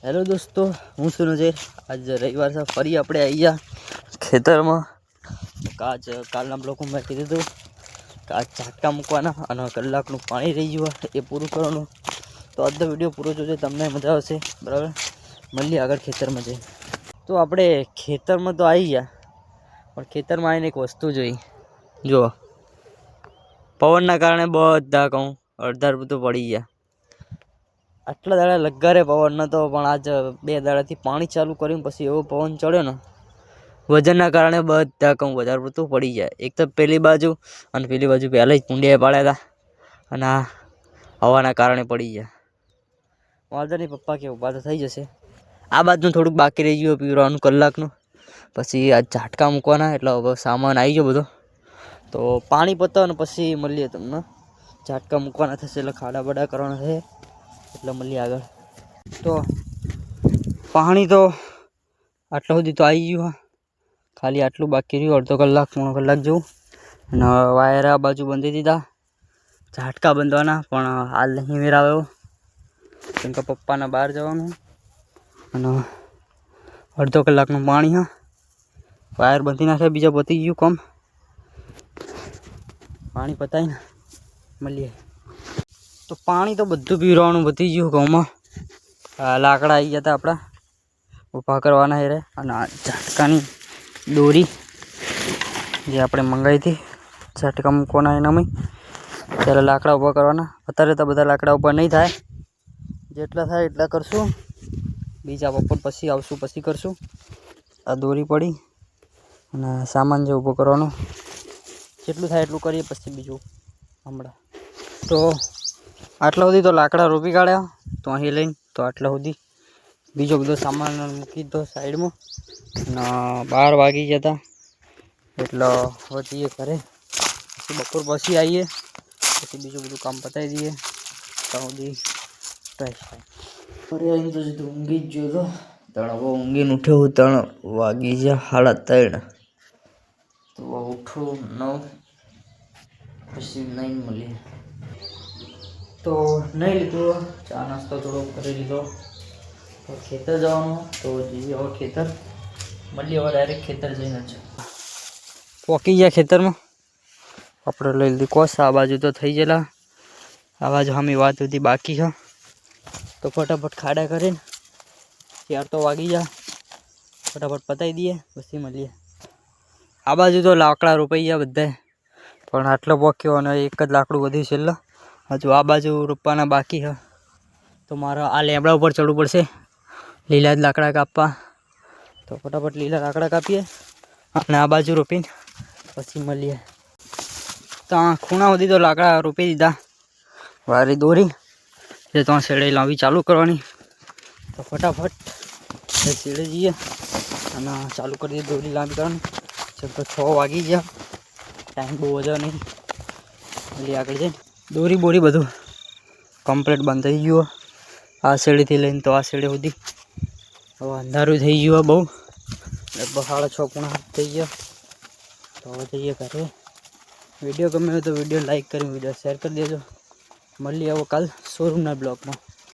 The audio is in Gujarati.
हेलो दोस्तों, हूँ છું નજર। आज रविवार છે, ફરી આપણે આવી ગયા ખેતરમાં। આજ કાલના બ્લોકમાં મેં કીધું હતું કે આજ ઝાટકા મૂકવાના અને કલાકનું પાણી રહી ગયું એ પૂરું કરવાનું। તો આજનો વિડીયો પૂરો જોજો, તમને મજા આવશે। બરાબર, મળીએ આગળ ખેતરમાં જઈ। તો આપણે ખેતરમાં તો આવી ગયા, પણ ખેતરમાં આવીને એક વસ્તુ જોઈ। જુઓ, પવનના કારણે બધા કહું અડધા તો પડી ગયા। આટલા દાડા લગારે પવન નતો, પણ આજ 2 દાડાથી પાણી ચાલુ કર્યું પછી એવો પવન ચડ્યો ને, વજનના કારણે બધા કહું વધારે પડતું પડી જાય। એક તો પેલી બાજુ અને પેલી બાજુ પહેલાં જ કુંડિયા પાડ્યા હતા અને આ હવાના કારણે પડી ગયા। વાંધો નહીં, પપ્પા કે ઊભા તો થઈ જશે। આ બાજુનું થોડુંક બાકી રહી ગયું પીવડાવવાનું કલાકનું, પછી આ ઝાટકા મૂકવાના, એટલે હવે સામાન આવી ગયો બધો। તો પાણી પતાવો ને પછી મળીએ તમને। ઝાટકા મૂકવાના થશે એટલે ખાડા બડા કરવાના છે, એટલે મળીએ આગળ। તો પાણી તો આટલા સુધી તો આવી ગયું, ખાલી આટલું બાકી રહ્યું, અડધો કલાક પોણો કલાક જેવું। અને વાયર આ બાજુ બાંધી દીધા, ઝાટકા બાંધવાના, પણ હાલ નહીં મેળ આવ્યો કેમ કે પપ્પાના બહાર જવાનું અને અડધો કલાકનું પાણી હા, વાયર બાંધી નાખે, બીજા પતી ગયું કામ। પાણી પતાવીને મળીએ। તો પાણી તો બધું પીવડાવવાનું પતી ગયું ગામમાં। લાકડા આવી ગયા હતા આપણા ઊભા કરવાના હેરે, અને ઝાટકાની દોરી જે આપણે મંગાવી હતી ઝાટકા મૂકવાના એનામાં, ત્યારે લાકડા ઊભા કરવાના। અત્યારે તો બધા લાકડા ઊભા નહીં થાય, જેટલા થાય એટલા કરશું, બીજા બપોર પછી આવશું પછી કરશું। આ દોરી પડી અને સામાન જે ઊભો કરવાનો, જેટલું થાય એટલું કરીએ પછી બીજું હમણાં। તો આટલા સુધી તો લાકડા રોપી કાઢ્યા, તો અહીં લઈને તો આટલા સુધી બીજો બધો સામાન મૂકી દીધો સાઈડમાં, અને 12 વાગી ગયા હતા, એટલે હવે જઈએ ઘરે, પછી બપોર પછી આવીએ, પછી બીજું બધું કામ પતાવી દઈએ ત્યાં સુધી ફ્રેશ થાય। ઘરે આવીને તો સીધું ઊંઘી જ ગયો હતો, ત્રણ હવે ઊંઘીને ઉઠ્યો 3 વાગી ગયા 3:30। તો ઉઠું 9 પછી નહીં મળીએ। તો નહીં લીધું, ચા નાસ્તો થોડો કરી લીધો, તો ખેતર જવાનું, તો જઈએ હવે ખેતર, મળીએ હવે ડાયરેક્ટ ખેતર જઈને જ પહોંચી ગયા ખેતરમાં। આપણે લઈ લીધી કોસ, આ બાજુ તો થઈ ગયેલા, આ બાજુ આમી વાત બધી બાકી છે, તો ફટાફટ ખાડા કરીને 4 તો વાગી ગયા, ફટાફટ પતાવી દઈએ પછી મળીએ। આ બાજુ તો લાકડા રોપાઈ ગયા બધાય, પણ આટલો પોક્યો અને એક જ લાકડું વધ્યું છેલ્લે, હજુ આ બાજુ રોપવાના બાકી છે। તો મારે આ લેબડા ઉપર ચડવું પડશે લીલા જ લાકડા કાપવા, તો ફટાફટ લીલા લાકડા કાપીએ અને આ બાજુ રોપીને પછી મળીએ। ત્યાં ખૂણા સુધી તો લાકડા રોપી દીધા, વારી દોરી જે ત્યાં શેડે લાંબી ચાલુ કરવાની, તો ફટાફટ એ શેડે જઈએ અને ચાલુ કરી દઈએ દોરી લાંબી કરવાની। જેમ તો 6 વાગી ગયા, ટાઈમ બહુ વધ્યો નહીં, એટલે આગળ જઈને દોરી બોરી બધું કમ્પ્લીટ બંધ થઈ ગયું। આ શેડેથી લઈને તો આ શેડે સુધી હવે અંધારું થઈ ગયું બહુ, લગભગ 6:30 પોણા 7 થઈ ગયા। તો હવે જઈએ ઘરે। વિડીયો ગમે તો વિડીયો લાઈક કરી, વિડીયો શેર કરી દેજો। મળીએ હવે કાલ શોરૂમના બ્લોગમાં।